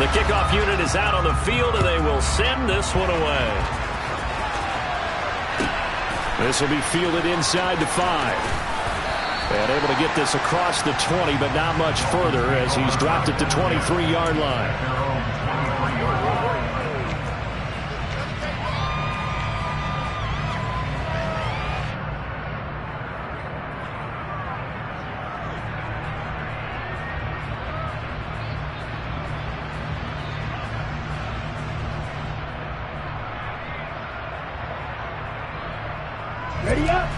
The kickoff unit is out on the field, and they will send this one away. This will be fielded inside the 5. And able to get this across the 20, but not much further as he's dropped it to 23-yard line. Ready up.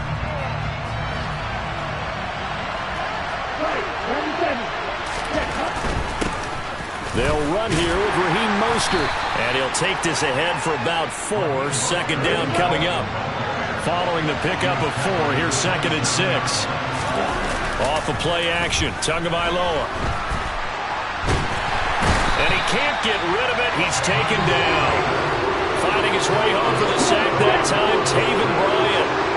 They'll run here with Raheem Mostert. And he'll take this ahead for about 4. Second down coming up. Following the pickup of 4, here's 2nd and 6. Off of play action, Tagovailoa. And he can't get rid of it. He's taken down. Finding his way home for the sack that time, Taven Bryan.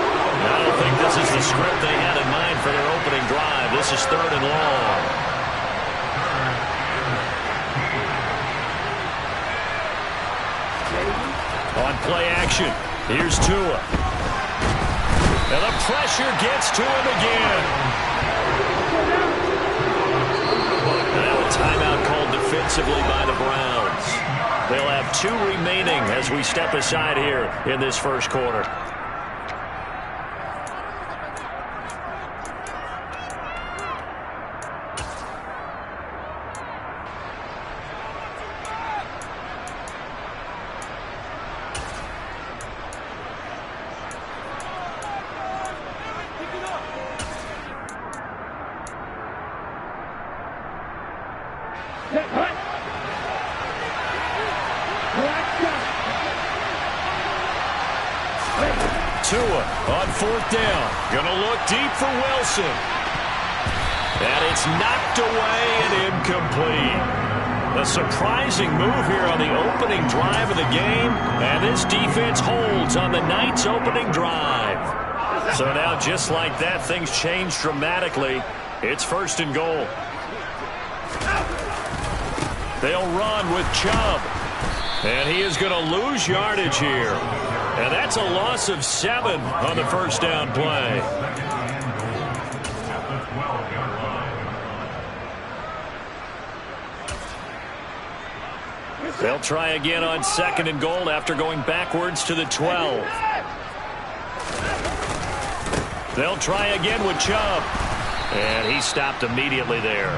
I don't think this is the script they had in mind for their opening drive. This is 3rd and long. On play action, here's Tua. And the pressure gets to him again. Now a timeout called defensively by the Browns. They'll have 2 remaining as we step aside here in this first quarter. Tua on 4th down. Gonna look deep for Wilson. And it's knocked away and incomplete. A surprising move here on the opening drive of the game. And this defense holds on the night's opening drive. So now, just like that, things change dramatically. It's 1st and goal. They'll run with Chubb. And he is going to lose yardage here. And that's a loss of 7 on the first down play. They'll try again on 2nd and goal after going backwards to the 12. They'll try again with Chubb. And he stopped immediately there.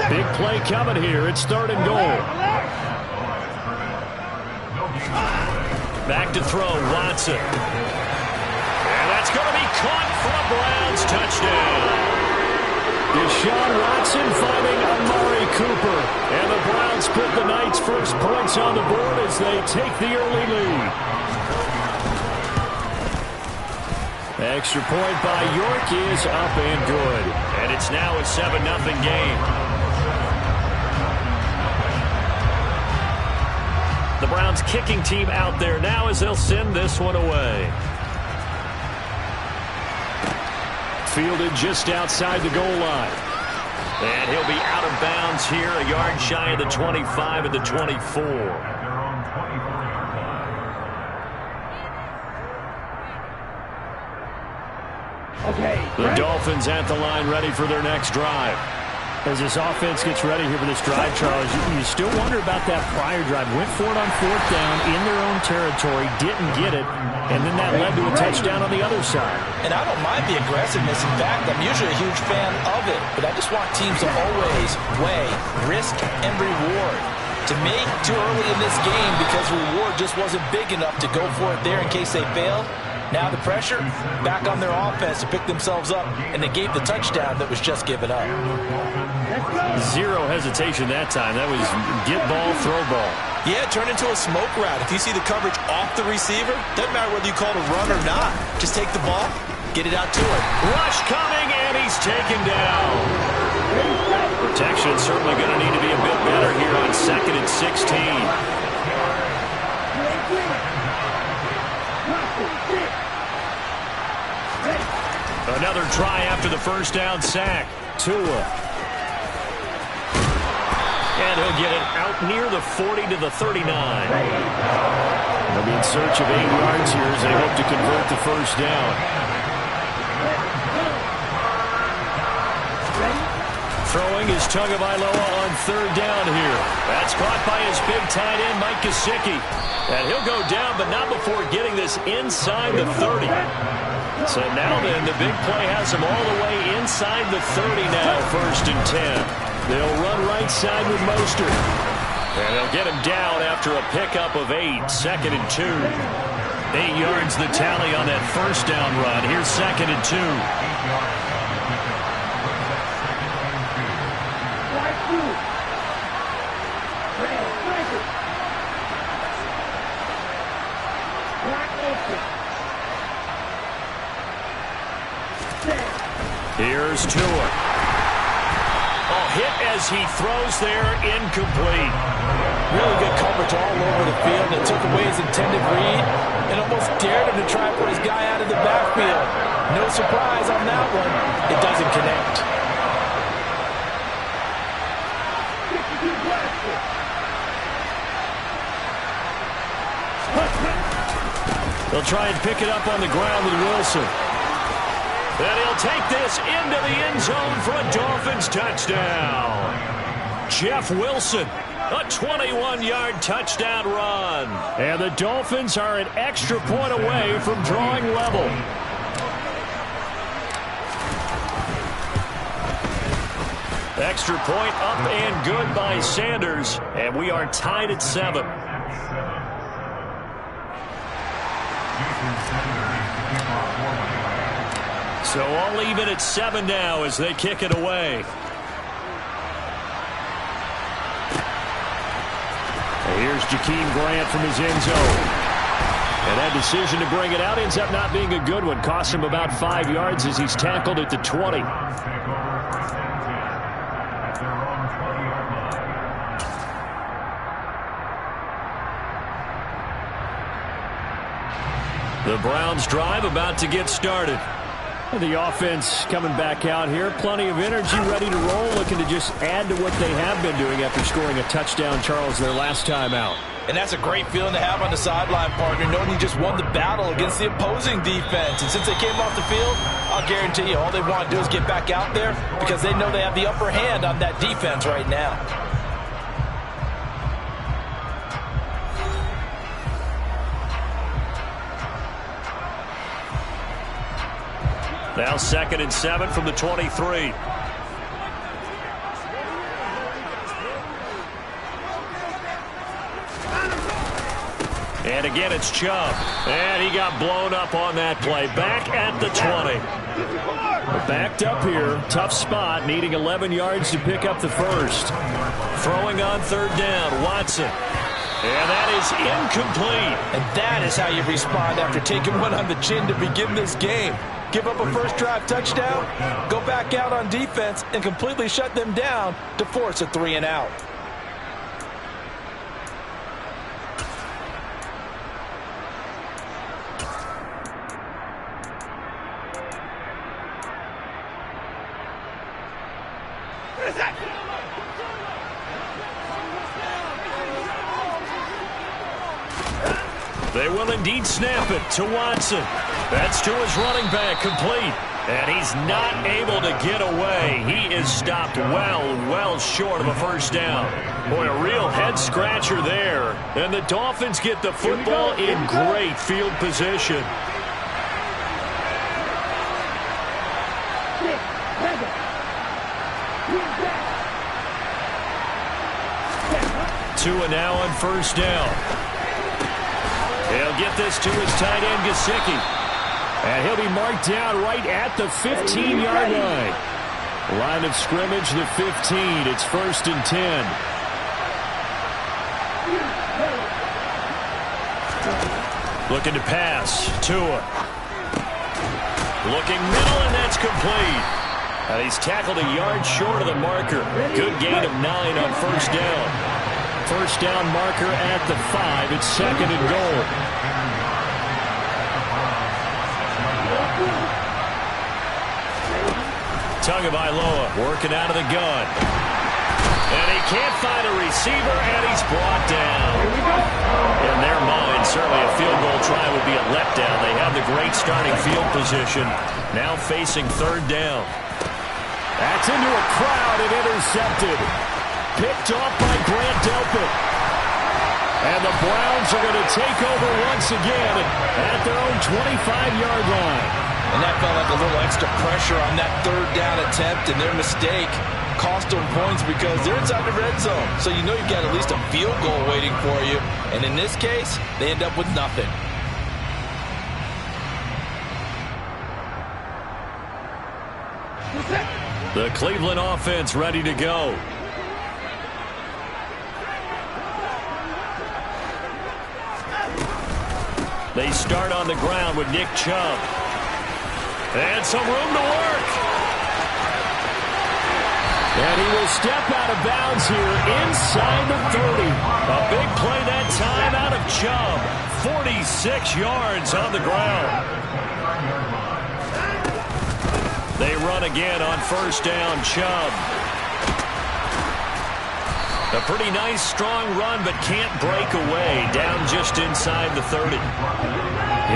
Big play coming here. It's 3rd and goal. Back to throw, Watson. And that's going to be caught for a Browns touchdown. Deshaun Watson finding Amari Cooper. And the Browns put the night's first points on the board as they take the early lead. Extra point by York is up and good. And it's now a 7-0 game. The Browns kicking team out there now as they'll send this one away. Fielded just outside the goal line. And he'll be out of bounds here, a yard shy of the 25 and the 24. The Dolphins at the line ready for their next drive. As this offense gets ready here for this drive, Charles, you still wonder about that prior drive. Went for it on 4th down in their own territory, didn't get it, and then that led to a touchdown on the other side. And I don't mind the aggressiveness. In fact, I'm usually a huge fan of it, but I just want teams to always weigh risk and reward. To me, too early in this game because reward just wasn't big enough to go for it there in case they fail. Now the pressure back on their offense to pick themselves up, and they gave the touchdown that was just given up. Zero hesitation that time. That was get ball, throw ball. Yeah, turn into a smoke route. If you see the coverage off the receiver, doesn't matter whether you call it a run or not. Just take the ball, get it out to him. Rush coming, and he's taken down. Protection certainly going to need to be a bit better here on 2nd and 16. Another try after the first down sack. Tua. And he'll get it out near the 40 to the 39. They'll be in search of 8 yards here as they hope to convert the first down. Throwing is Tagovailoa on 3rd down here. That's caught by his big tight end, Mike Gesicki. And he'll go down, but not before getting this inside the 30. So now then, the big play has him all the way inside the 30 now, 1st and 10. They'll run right side with Mostert. And they'll get him down after a pickup of 8, 2nd and 2. 8 yards the tally on that first down run. Here's 2nd and 2. Here's Tua. Hit as he throws there, incomplete. Really good coverage all over the field. It took away his intended read and almost dared him to try and put his guy out of the backfield. No surprise on that one. It doesn't connect. They'll try and pick it up on the ground with Wilson. And he'll take this into the end zone for a Dolphins touchdown. Jeff Wilson, a 21-yard touchdown run. And the Dolphins are an extra point away from drawing level. Extra point up and good by Sanders. And we are tied at 7. So all even at 7 now as they kick it away. And here's Jakeem Grant from his end zone. And that decision to bring it out ends up not being a good one. Cost him about 5 yards as he's tackled at the 20. The Browns drive about to get started. The offense coming back out here. Plenty of energy, ready to roll, looking to just add to what they have been doing after scoring a touchdown, Charles, their last time out. And that's a great feeling to have on the sideline, partner, knowing you just won the battle against the opposing defense. And since they came off the field, I'll guarantee you all they want to do is get back out there because they know they have the upper hand on that defense right now. Now 2nd and 7 from the 23. And again, it's Chubb. And he got blown up on that play. Back at the 20. Backed up here. Tough spot. Needing 11 yards to pick up the first. Throwing on 3rd down. Watson. And that is incomplete. And that is how you respond after taking one on the chin to begin this game. Give up a first drive touchdown, go back out on defense, and completely shut them down to force a 3 and out. They will indeed snap it to Watson. That's to his running back, complete. And he's not able to get away. He is stopped well short of a first down. Boy, a real head-scratcher there. And the Dolphins get the football in great field position. Tua now on 1st down. He'll get this to his tight end, Gesicki. And he'll be marked down right at the 15-yard line. Line of scrimmage, the 15. It's 1st and 10. Looking to pass. Tua. Looking middle, and that's complete. And he's tackled a yard short of the marker. Good gain of 9 on 1st down. First down marker at the 5. It's 2nd and goal. Tagovailoa working out of the gun. And he can't find a receiver, and he's brought down. In their mind, certainly a field goal try would be a letdown. They have the great starting field position. Now facing third down. That's into a crowd and intercepted. Picked off by Grant Delpit. And the Browns are going to take over once again at their own 25-yard line. And that felt like a little extra pressure on that third down attempt, and their mistake cost them points because they're inside the red zone. So you know you've got at least a field goal waiting for you. And in this case, they end up with nothing. The Cleveland offense ready to go. They start on the ground with Nick Chubb. And some room to work. And he will step out of bounds here inside the 30. A big play that time out of Chubb. 46 yards on the ground. They run again on first down, Chubb. A pretty nice, strong run, but can't break away. Down just inside the 30.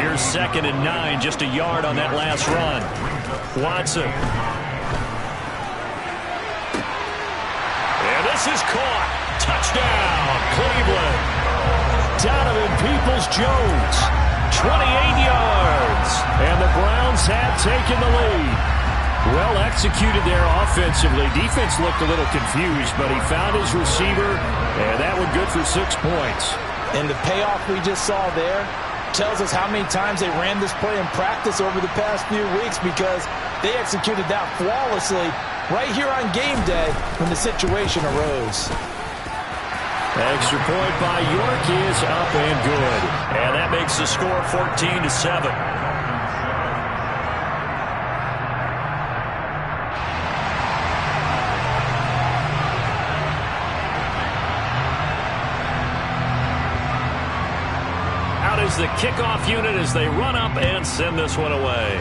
Here's 2nd and 9, just a yard on that last run. Watson. And this is caught. Touchdown, Cleveland. Donovan Peoples-Jones, 28 yards. And the Browns have taken the lead. Well executed there offensively. Defense looked a little confused, but he found his receiver, and that was good for 6 points. And the payoff we just saw there tells us how many times they ran this play in practice over the past few weeks, because they executed that flawlessly right here on game day when the situation arose. Extra point by York is up and good. And that makes the score 14-7. Is the kickoff unit as they run up and send this one away.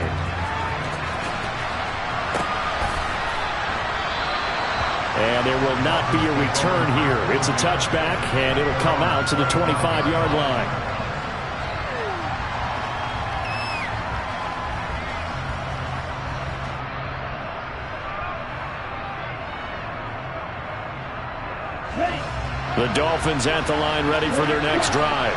And there will not be a return here. It's a touchback, and it'll come out to the 25-yard line. The Dolphins at the line ready for their next drive.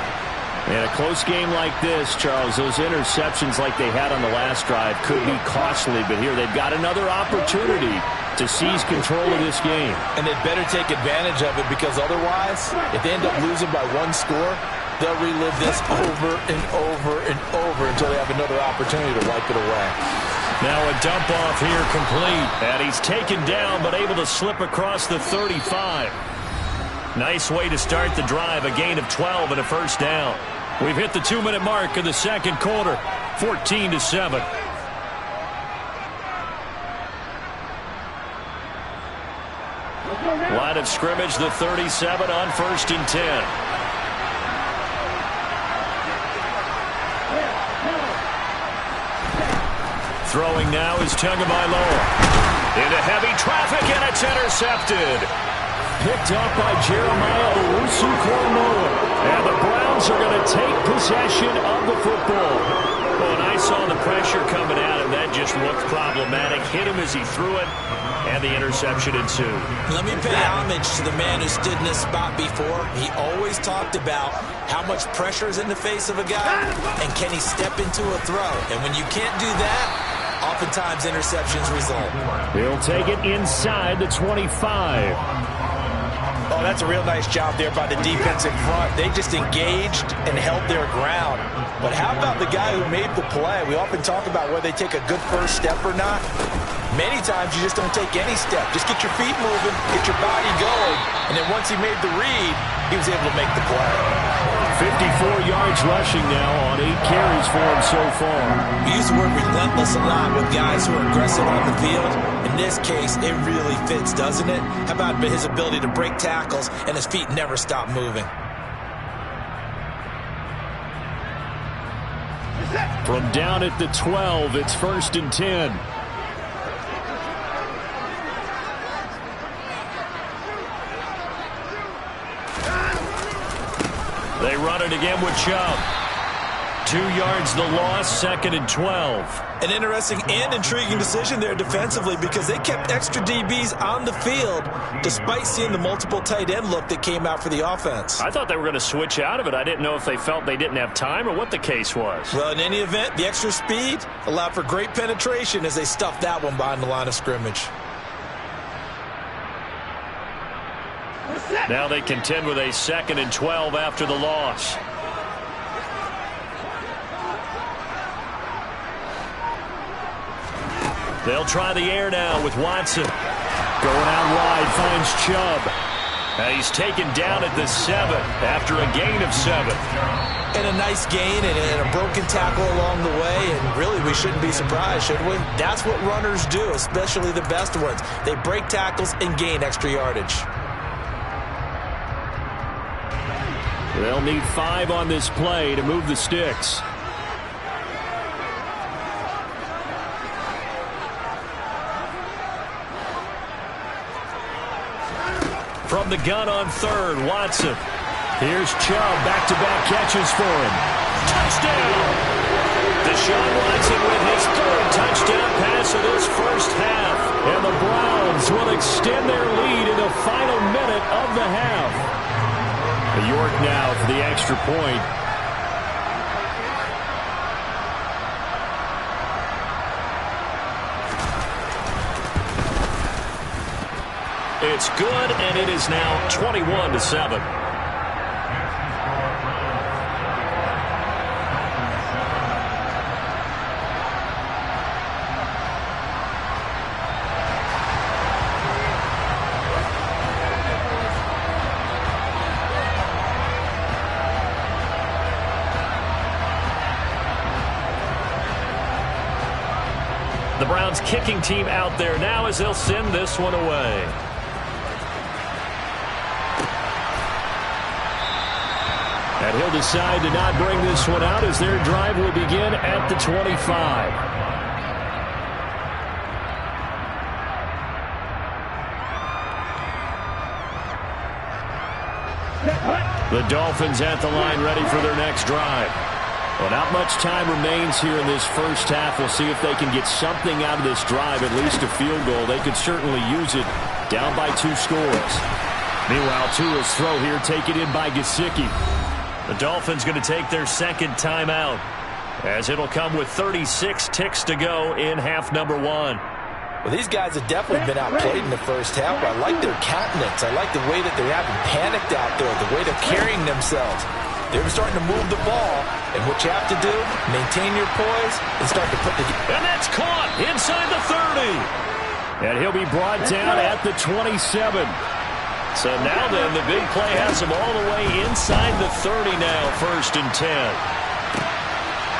In a close game like this, Charles, those interceptions like they had on the last drive could be costly, but here they've got another opportunity to seize control of this game. And they'd better take advantage of it, because otherwise, if they end up losing by 1 score, they'll relive this over and over and over until they have another opportunity to wipe it away. Now a dump off here complete. And he's taken down but able to slip across the 35. Nice way to start the drive. A gain of 12 and a first down. We've hit the 2-minute mark of the second quarter. 14-7. Line of scrimmage, the 37 on 1st and 10. Throwing now is Tagovailoa. Into heavy traffic, and it's intercepted. Picked up by Jeremiah Owusu-Koramoah. And the Browns are going to take possession of the football. Well, and I saw the pressure coming at him. That just looked problematic. Hit him as he threw it, and the interception ensued. Let me pay homage to the man who stood in this spot before. He always talked about how much pressure is in the face of a guy, and can he step into a throw. And when you can't do that, oftentimes interceptions result. He'll take it inside the 25. Oh, that's a real nice job there by the defense in front. They just engaged and held their ground. But how about the guy who made the play? We often talk about whether they take a good first step or not. Many times you just don't take any step. Just get your feet moving, get your body going, and then once he made the read, he was able to make the play. 54 yards rushing now on 8 carries for him so far. We use the word relentless a lot with guys who are aggressive on the field. In this case, it really fits, doesn't it? How about his ability to break tackles and his feet never stop moving? From down at the 12, it's 1st and 10. run it again with Chubb. 2 yards the loss, 2nd and 12. An interesting and intriguing decision there defensively because they kept extra DBs on the field despite seeing the multiple tight end look that came out for the offense. I thought they were going to switch out of it. I didn't know if they felt they didn't have time or what the case was. Well, in any event, the extra speed allowed for great penetration as they stuffed that one behind the line of scrimmage. Now they contend with a 2nd and 12 after the loss. They'll try the air now with Watson. Going out wide, finds Chubb. He's taken down at the 7 after a gain of 7. And a nice gain and a broken tackle along the way, and really we shouldn't be surprised, should we? That's what runners do, especially the best ones. They break tackles and gain extra yardage. They'll need 5 on this play to move the sticks. From the gun on 3rd, Watson. Here's Chubb, back-to-back catches for him. Touchdown! Deshaun Watson with his 3rd touchdown pass of this first half. And the Browns will extend their lead in the final minute of the half. York now for the extra point. It's good, and it is now 21-7. The Browns kicking team out there now as they'll send this one away. And he'll decide to not bring this one out as their drive will begin at the 25. The Dolphins at the line ready for their next drive. Well, not much time remains here in this first half. We'll see if they can get something out of this drive, at least a field goal. They could certainly use it down by 2 scores. Meanwhile, Tua's throw here taken in by Gesicki. The Dolphins going to take their 2nd timeout as it'll come with 36 ticks to go in half number 1. Well, these guys have definitely been outplayed in the first half. I like their countenance. I like the way that they're having panicked out there, the way they're carrying themselves. They're starting to move the ball, and what you have to do, maintain your poise and start to put the... And that's caught inside the 30. And he'll be brought down at the 27. So now then, the big play has him all the way inside the 30 now, 1st and 10.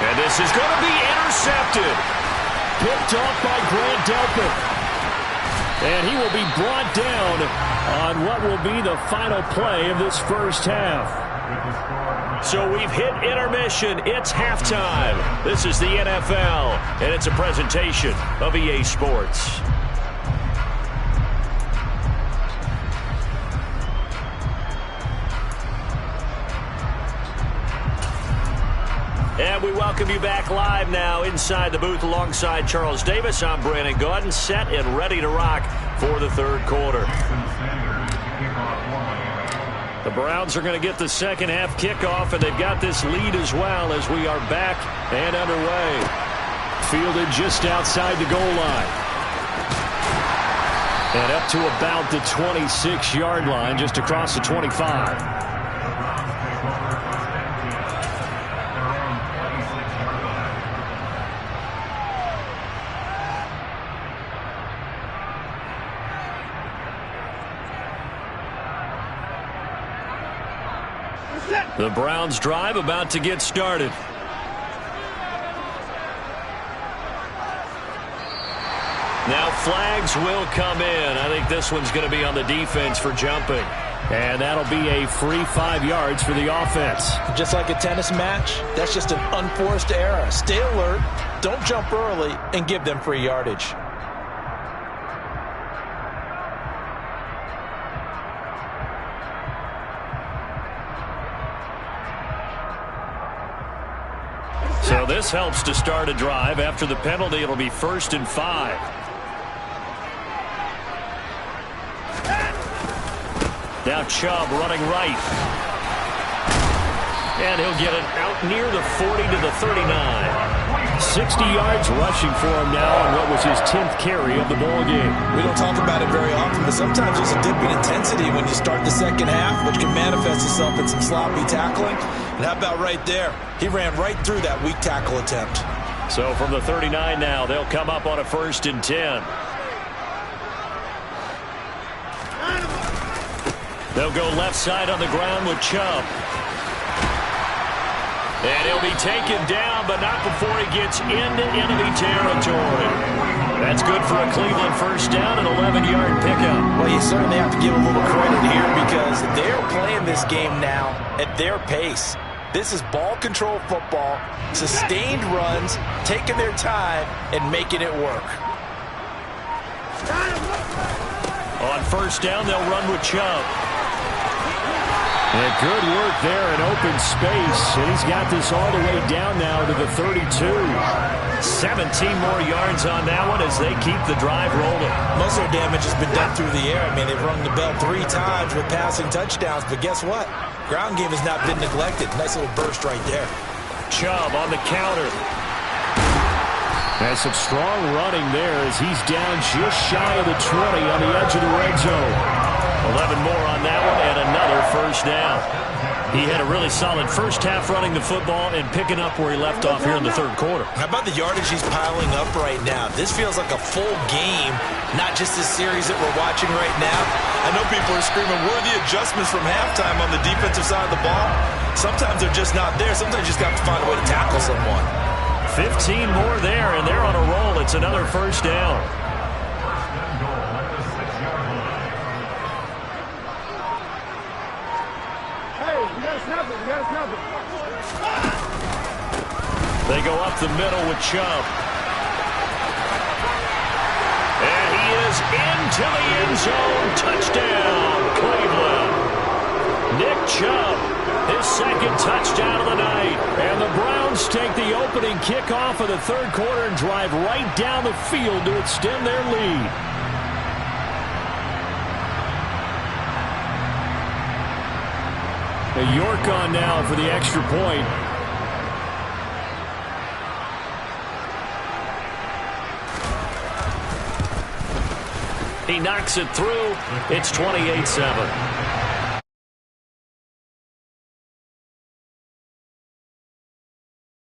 And this is going to be intercepted. Picked off by Grant Delpit. And he will be brought down on what will be the final play of this first half. So we've hit intermission. It's halftime. This is the NFL, and it's a presentation of EA Sports. And we welcome you back live now inside the booth alongside Charles Davis. I'm Brandon Gaudin, set and ready to rock for the 3rd quarter. The Browns are going to get the 2nd half kickoff, and they've got this lead as well as we are back and underway. Fielded just outside the goal line. And up to about the 26-yard line, just across the 25. The Browns drive about to get started. Now flags will come in. I think this one's going to be on the defense for jumping. And that'll be a free 5 yards for the offense. Just like a tennis match, that's just an unforced error. Stay alert, don't jump early, and give them free yardage. this helps to start a drive. After the penalty, it'll be 1st and 5. Now Chubb running right. And he'll get it out near the 40 to the 39. 60 yards rushing for him now on what was his 10th carry of the ball game. We don't talk about it very often, but sometimes there's a dip in intensity when you start the second half, which can manifest itself in some sloppy tackling. And how about right there? He ran right through that weak tackle attempt. So from the 39 now, they'll come up on a 1st and 10. They'll go left side on the ground with Chubb. And he'll be taken down, but not before he gets into enemy territory. That's good for a Cleveland 1st down, an 11-yard pickup. Well, you certainly have to give a little credit here because they're playing this game now at their pace. This is ball control football, sustained runs, taking their time, and making it work. On 1st down, they'll run with Chubb. And good work there in open space. And he's got this all the way down now to the 32. 17 more yards on that one as they keep the drive rolling. Most of their damage has been done through the air. I mean, they've rung the bell 3 times with passing touchdowns. But guess what? Ground game has not been neglected. Nice little burst right there. Chubb on the counter. And some strong running there as he's down just shy of the 20 on the edge of the red zone. 11 more on that one and another 1st down. He had a really solid first half running the football and picking up where he left off here in the 3rd quarter. How about the yardage he's piling up right now? This feels like a full game, not just this series that we're watching right now. I know people are screaming, where are the adjustments from halftime on the defensive side of the ball? Sometimes they're just not there. Sometimes you just have to find a way to tackle someone. 15 more there, and they're on a roll. It's another 1st down. They go up the middle with Chubb. And he is into the end zone. Touchdown, Cleveland. Nick Chubb, his 2nd touchdown of the night. And the Browns take the opening kickoff of the 3rd quarter and drive right down the field to extend their lead. York on now for the extra point. He knocks it through. It's 28-7.